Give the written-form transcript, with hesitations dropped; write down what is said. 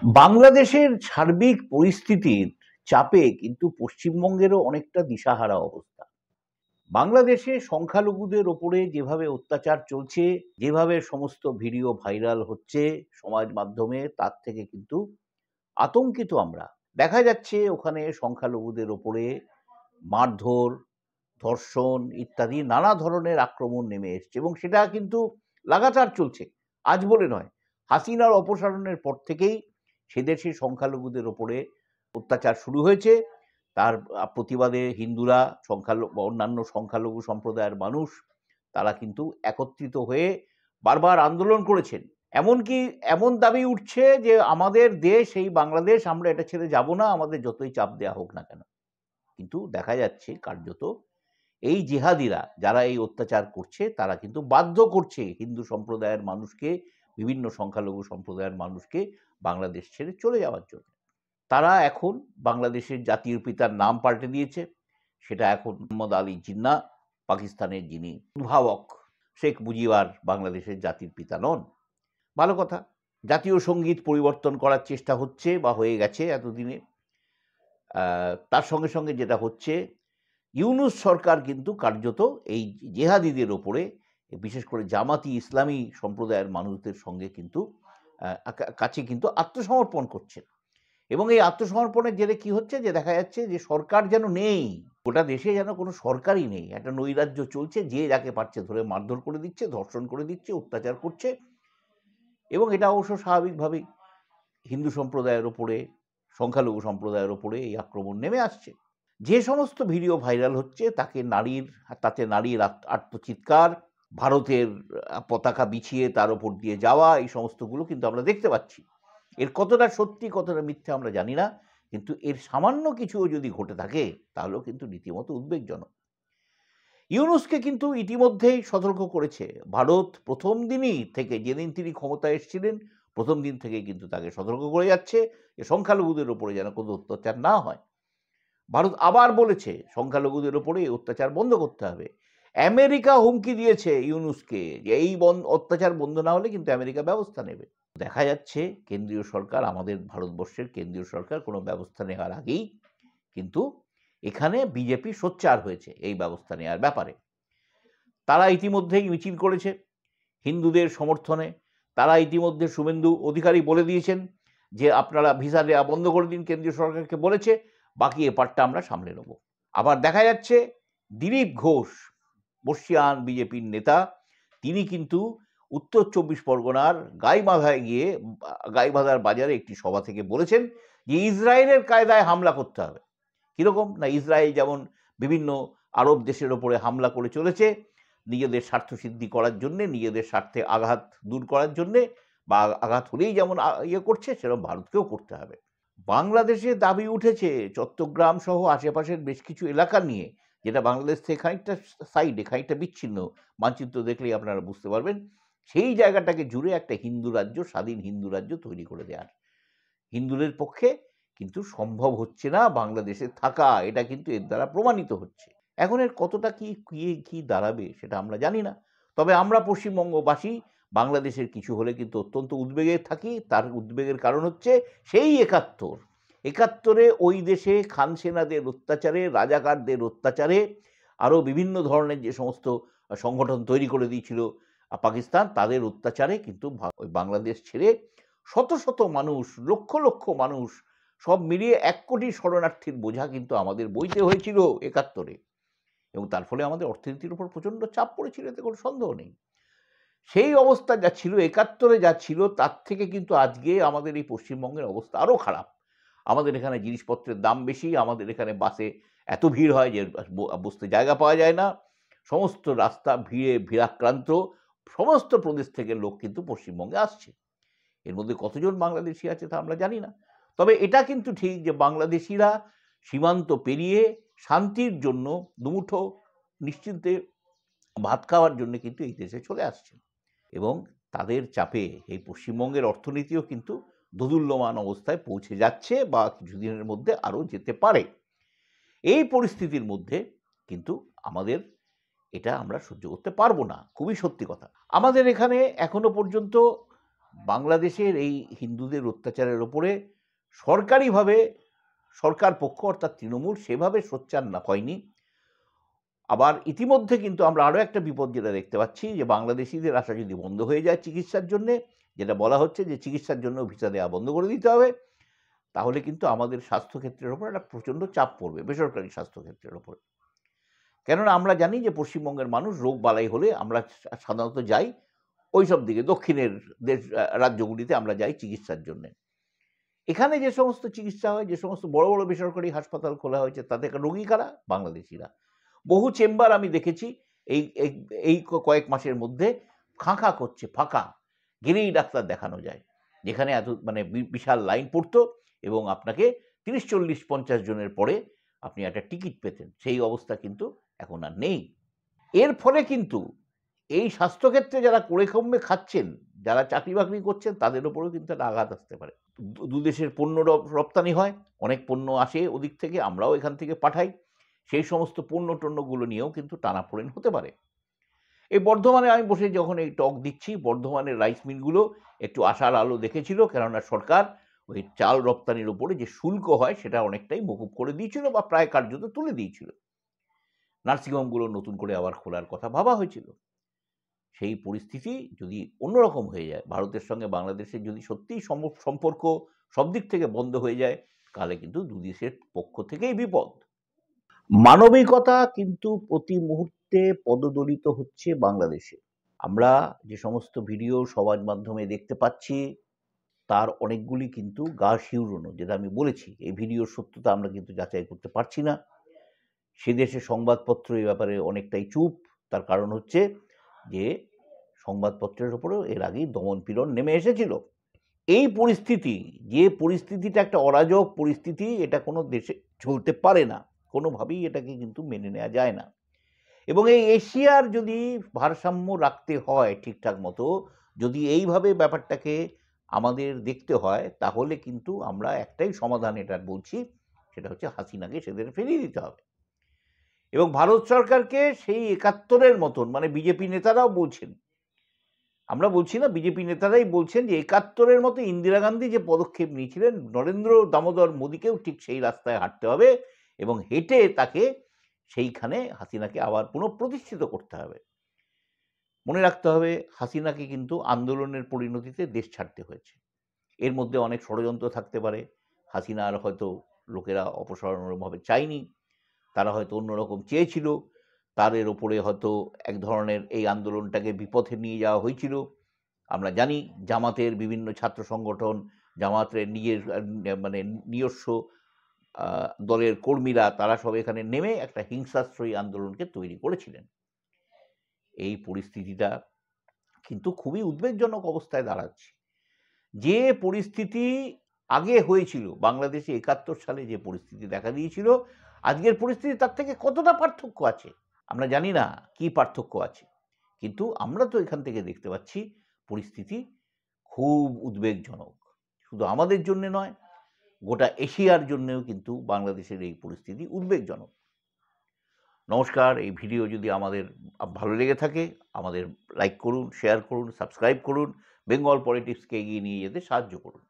বাংলাদেশের সার্বিক পরিস্থিতির চাপে কিন্তু পশ্চিমবঙ্গেরও অনেকটা দিশাহারা অবস্থা। বাংলাদেশে সংখ্যালঘুদের ওপরে যেভাবে অত্যাচার চলছে, যেভাবে সমস্ত ভিডিও ভাইরাল হচ্ছে সমাজ মাধ্যমে, তার থেকে কিন্তু আতঙ্কিত আমরা। দেখা যাচ্ছে ওখানে সংখ্যালঘুদের ওপরে মারধর, ধর্ষণ ইত্যাদি নানা ধরনের আক্রমণ নেমে এসছে এবং সেটা কিন্তু লাগাতার চলছে। আজ বলে নয়, হাসিনার অপসারণের পর থেকেই সেদেশে সংখ্যালঘুদের ওপরে অত্যাচার শুরু হয়েছে। তার প্রতিবাদে হিন্দুরা, সংখ্যালঘু অন্যান্য সংখ্যালঘু সম্প্রদায়ের মানুষ তারা কিন্তু একত্রিত হয়ে বারবার আন্দোলন করেছেন। এমনকি এমন দাবি উঠছে যে আমাদের দেশ এই বাংলাদেশ, আমরা এটা ছেড়ে যাব না, আমাদের যতই চাপ দেওয়া হোক না কেন। কিন্তু দেখা যাচ্ছে কার্যত এই জিহাদিরা যারা এই অত্যাচার করছে তারা কিন্তু বাধ্য করছে হিন্দু সম্প্রদায়ের মানুষকে, বিভিন্ন সংখ্যালঘু সম্প্রদায়ের মানুষকে বাংলাদেশ ছেড়ে চলে যাওয়ার জন্য। তারা এখন বাংলাদেশের জাতীয় পিতার নাম পাল্টে দিয়েছে। সেটা এখন মোহাম্মদ আলী জিন্নাহ, পাকিস্তানের যিনি উদ্ভাবক শেখ মুজিবুর বাংলাদেশের জাতির পিতা নন। ভালো কথা, জাতীয় সঙ্গীত পরিবর্তন করার চেষ্টা হচ্ছে বা হয়ে গেছে এতদিনে। তার সঙ্গে সঙ্গে যেটা হচ্ছে, ইউনূস সরকার কিন্তু কার্যত এই জেহাদিদের ওপরে, বিশেষ করে জামাতি ইসলামী সম্প্রদায়ের মানুষদের সঙ্গে কিন্তু কাছে কিন্তু আত্মসমর্পণ করছেন। এবং এই আত্মসমর্পণের জেরে কি হচ্ছে, যে দেখা যাচ্ছে যে সরকার যেন নেই, গোটা দেশে যেন কোনো সরকারই নেই, একটা নৈরাজ্য চলছে, যে যাকে পারছে ধরে মারধর করে দিচ্ছে, ধর্ষণ করে দিচ্ছে, অত্যাচার করছে। এবং এটা অবশ্য স্বাভাবিকভাবেই হিন্দু সম্প্রদায়ের ওপরে, সংখ্যালঘু সম্প্রদায়ের ওপরে এই আক্রমণ নেমে আসছে। যে সমস্ত ভিডিও ভাইরাল হচ্ছে তাতে নারীর আত্মচিৎকার, ভারতের পতাকা বিছিয়ে তার ওপর দিয়ে যাওয়া, এই সমস্তগুলো কিন্তু আমরা দেখতে পাচ্ছি। এর কতটা সত্যি কতটা মিথ্যে আমরা জানি না, কিন্তু এর সামান্য কিছুও যদি ঘটে থাকে তাহলেও কিন্তু রীতিমতো উদ্বেগজনক। ইউনূসকে কিন্তু ইতিমধ্যেই সতর্ক করেছে ভারত। প্রথম দিনই থেকে, যেদিন তিনি ক্ষমতায় এসেছিলেন প্রথম দিন থেকে কিন্তু তাকে সতর্ক করে যাচ্ছে যে সংখ্যালঘুদের ওপরে যেন কোনো অত্যাচার না হয়। ভারত আবার বলেছে সংখ্যালঘুদের ওপরে এই অত্যাচার বন্ধ করতে হবে। আমেরিকা হুমকি দিয়েছে ইউনূসকে যে এই অত্যাচার বন্ধ না হলে কিন্তু আমেরিকা ব্যবস্থা নেবে। দেখা যাচ্ছে কেন্দ্রীয় সরকার, আমাদের ভারতবর্ষের কেন্দ্রীয় সরকার কোনো ব্যবস্থা নেওয়ার আগেই কিন্তু এখানে বিজেপি সোচ্চার হয়েছে এই ব্যবস্থা নেওয়ার ব্যাপারে। তারা ইতিমধ্যেই মিছিল করেছে হিন্দুদের সমর্থনে। তারা ইতিমধ্যে শুভেন্দু অধিকারী বলে দিয়েছেন যে আপনারা ভিসা দেওয়া বন্ধ করে দিন, কেন্দ্রীয় সরকারকে বলেছে, বাকি এপারটা আমরা সামলে নেব। আবার দেখা যাচ্ছে দিলীপ ঘোষ, বর্ষিয়ান বিজেপির নেতা, তিনি কিন্তু উত্তর ২৪ পরগনার গাইবাঁধার বাজারে একটি সভা থেকে বলেছেন যে ইসরায়েলের কায়দায় হামলা করতে হবে। কীরকম না, ইসরায়েল যেমন বিভিন্ন আরব দেশের ওপরে হামলা করে চলেছে নিজেদের স্বার্থ সিদ্ধি করার জন্যে, নিজেদের স্বার্থে আঘাত দূর করার জন্যে, বা আঘাত হলেই যেমন করছে, সেরকম ভারতকেও করতে হবে। বাংলাদেশে দাবি উঠেছে চট্টগ্রাম সহ আশেপাশের বেশ কিছু এলাকা নিয়ে, যেটা বাংলাদেশ থেকে খানিকটা সাইডে, খানিকটা বিচ্ছিন্ন, মানচিত্র দেখলেই আপনারা বুঝতে পারবেন, সেই জায়গাটাকে জুড়ে একটা হিন্দু রাজ্য, স্বাধীন হিন্দু রাজ্য তৈরি করে দেওয়ার। হিন্দুদের পক্ষে কিন্তু সম্ভব হচ্ছে না বাংলাদেশে থাকা, এটা কিন্তু এর দ্বারা প্রমাণিত হচ্ছে। এখন এর কতটা কি দাঁড়াবে সেটা আমরা জানি না। তবে আমরা পশ্চিমবঙ্গবাসী বাংলাদেশের কিছু হলে কিন্তু অত্যন্ত উদ্বেগে থাকি। তার উদ্বেগের কারণ হচ্ছে সেই ৭১-এ ওই দেশে খান সেনাদের অত্যাচারে, রাজাকারদের অত্যাচারে, আরও বিভিন্ন ধরনের যে সমস্ত সংগঠন তৈরি করে দিয়েছিল পাকিস্তান, তাদের অত্যাচারে কিন্তু ওই বাংলাদেশ ছেড়ে শত শত মানুষ, লক্ষ লক্ষ মানুষ, সব মিলিয়ে ১ কোটি শরণার্থীর বোঝা কিন্তু আমাদের বইতে হয়েছিল ৭১-এ। এবং তার ফলে আমাদের অর্থনীতির উপর প্রচণ্ড চাপ পড়েছিল, এতে কোনো সন্দেহ নেই। সেই অবস্থা যা ছিল ৭১-এ, যা ছিল তার থেকে কিন্তু আজকে আমাদের এই পশ্চিমবঙ্গের অবস্থা আরও খারাপ। আমাদের এখানে জিনিসপত্রের দাম বেশি, আমাদের এখানে বাসে এত ভিড় হয় যে বসতে জায়গা পাওয়া যায় না, সমস্ত রাস্তা ভিড়ে ভিড়াক্রান্ত, সমস্ত প্রদেশ থেকে লোক কিন্তু পশ্চিমবঙ্গে আসছে। এর মধ্যে কতজন বাংলাদেশি আছে তা আমরা জানি না। তবে এটা কিন্তু ঠিক যে বাংলাদেশিরা সীমান্ত পেরিয়ে শান্তির জন্য, দুমুঠো নিশ্চিন্তে ভাত খাওয়ার জন্য কিন্তু এই দেশে চলে আসছেন। এবং তাদের চাপে এই পশ্চিমবঙ্গের অর্থনীতিও কিন্তু দোদুল্যমান অবস্থায় পৌঁছে যাচ্ছে, বা কিছুদিনের মধ্যে আরও যেতে পারে। এই পরিস্থিতির মধ্যে কিন্তু আমাদের এটা আমরা সহ্য করতে পারবো না, খুবই সত্যি কথা। আমাদের এখানে এখনো পর্যন্ত বাংলাদেশের এই হিন্দুদের অত্যাচারের ওপরে সরকারিভাবে সরকার পক্ষ অর্থাৎ তৃণমূল সেভাবে সোচ্চার না হয়নি। আবার ইতিমধ্যে কিন্তু আমরা আরও একটা বিপদ যেটা দেখতে পাচ্ছি, যে বাংলাদেশিদের আসা যদি বন্ধ হয়ে যায় চিকিৎসার জন্যে, যেটা বলা হচ্ছে যে চিকিৎসার জন্য ভিসা দেওয়া বন্ধ করে দিতে হবে, তাহলে কিন্তু আমাদের স্বাস্থ্যক্ষেত্রের ওপর একটা প্রচণ্ড চাপ পড়বে, বেসরকারি স্বাস্থ্যক্ষেত্রের ওপরে। কেননা আমরা জানি যে পশ্চিমবঙ্গের মানুষ রোগ বালাই হলে আমরা সাধারণত যাই ওই সব দিকে, দক্ষিণের দেশ রাজ্যগুলিতে আমরা যাই চিকিৎসার জন্যে। এখানে যে সমস্ত চিকিৎসা হয়, যে সমস্ত বড় বড় বেসরকারি হাসপাতাল খোলা হয়েছে, তাতে রোগী কারা? বাংলাদেশিরা। বহু চেম্বার আমি দেখেছি এই এই কয়েক মাসের মধ্যে খাঁ করছে, ফাঁকা, গেলেই ডাক্তার দেখানো যায়, যেখানে এত মানে বিশাল লাইন পড়তো এবং আপনাকে 30, 40, 50 জনের পরে আপনি একটা টিকিট পেতেন। সেই অবস্থা কিন্তু এখন আর নেই। এর ফলে কিন্তু এই স্বাস্থ্যক্ষেত্রে যারা করে কমে খাচ্ছেন, যারা চাকরি বাকরি করছেন, তাদের ওপরেও কিন্তু একটা আঘাত আসতে পারে। দু দেশের পণ্য রপ্তানি হয়, অনেক পণ্য আসে ওদিক থেকে, আমরাও এখান থেকে পাঠাই। সেই সমস্ত পণ্য টণ্যগুলো নিয়েও কিন্তু টানাপোড়েন হতে পারে। এই বর্ধমানে আমি বসে যখন এই টক দিচ্ছি, বর্ধমানের রাইস মিলগুলো একটু আশার আলো দেখেছিল, কেননা সরকার ওই চাল রপ্তানির ওপরে যে শুল্ক হয় সেটা অনেকটাই মকুব করে দিয়েছিল বা প্রায় কার্যত তুলে দিয়েছিল। নার্সিংহোমগুলো নতুন করে আবার খোলার কথা ভাবা হয়েছিল। সেই পরিস্থিতি যদি অন্যরকম হয়ে যায়, ভারতের সঙ্গে বাংলাদেশের যদি সত্যিই সম্পর্ক সব দিক থেকে বন্ধ হয়ে যায়, তাহলে কিন্তু দুদেশের পক্ষ থেকেই বিপদ। মানবিকতা কিন্তু প্রতি মুহূর্তে পদদলিত হচ্ছে বাংলাদেশে। আমরা যে সমস্ত ভিডিও সমাজ মাধ্যমে দেখতে পাচ্ছি, তার অনেকগুলি কিন্তু গা শিউরানো, যেটা আমি বলেছি। এই ভিডিওর সত্যতা আমরা কিন্তু যাচাই করতে পারছি না। সে দেশের সংবাদপত্র এই ব্যাপারে অনেকটাই চুপ। তার কারণ হচ্ছে যে সংবাদপত্রের উপরেও এর আগেই দমনপীড়ন নেমে এসেছিল। এই পরিস্থিতি, যে পরিস্থিতিটা একটা অরাজক পরিস্থিতি, এটা কোনো দেশে চলতে পারে না, কোনোভাবেই এটাকে কিন্তু মেনে নেওয়া যায় না। এবং এই এশিয়ার যদি ভারসাম্য রাখতে হয় ঠিকঠাক মতো, যদি এইভাবে ব্যাপারটাকে আমাদের দেখতে হয়, তাহলে কিন্তু আমরা একটাই সমাধান এটার বলছি, সেটা হচ্ছে হাসিনাকে সেদের ফিরিয়ে দিতে হবে। এবং ভারত সরকারকে সেই 71-এর মতন, মানে বিজেপি নেতারাও বলছেন, আমরা বলছি না, বিজেপি নেতারাই বলছেন যে 71-এর মতো ইন্দিরা গান্ধী যে পদক্ষেপ নিয়েছিলেন, নরেন্দ্র দামোদর মোদীকেও ঠিক সেই রাস্তায় হাঁটতে হবে এবং হেঁটে তাকে সেইখানে হাসিনাকে আবার পুনঃপ্রতিষ্ঠিত করতে হবে। মনে রাখতে হবে, হাসিনাকে কিন্তু আন্দোলনের পরিণতিতে দেশ ছাড়তে হয়েছে। এর মধ্যে অনেক ষড়যন্ত্র থাকতে পারে। হাসিনার হয়তো লোকেরা অপসারণভাবে চায়নি, তারা হয়তো অন্যরকম চেয়েছিল, তাদের ওপরে হয়তো এক ধরনের এই আন্দোলনটাকে বিপথে নিয়ে যাওয়া হয়েছিল। আমরা জানি জামাতের বিভিন্ন ছাত্র সংগঠন, জামাতের নিজের মানে নিজস্ব দলের কর্মীরা, তারা সব এখানে নেমে একটা হিংসাশ্রয়ী আন্দোলনকে তৈরি করেছিলেন। এই পরিস্থিতিটা কিন্তু খুবই উদ্বেগজনক অবস্থায় দাঁড়াচ্ছে। যে পরিস্থিতি আগে হয়েছিল বাংলাদেশে 71 সালে, যে পরিস্থিতি দেখা দিয়েছিল, আজকের পরিস্থিতি তার থেকে কতটা পার্থক্য আছে আমরা জানি না, কি পার্থক্য আছে। কিন্তু আমরা তো এখান থেকে দেখতে পাচ্ছি পরিস্থিতি খুব উদ্বেগজনক। শুধু আমাদের জন্য নয়, গোটা এশিয়ার জন্যও কিন্তু বাংলাদেশের এই পরিস্থিতি উদ্বেগজনক। নমস্কার। এই ভিডিও যদি আমাদের ভালো লেগে থাকে, আমাদের লাইক করুন, শেয়ার করুন, সাবস্ক্রাইব করুন, বেঙ্গল পলিটিক্সকে এগিয়ে নিয়ে যেতে সাহায্য করুন।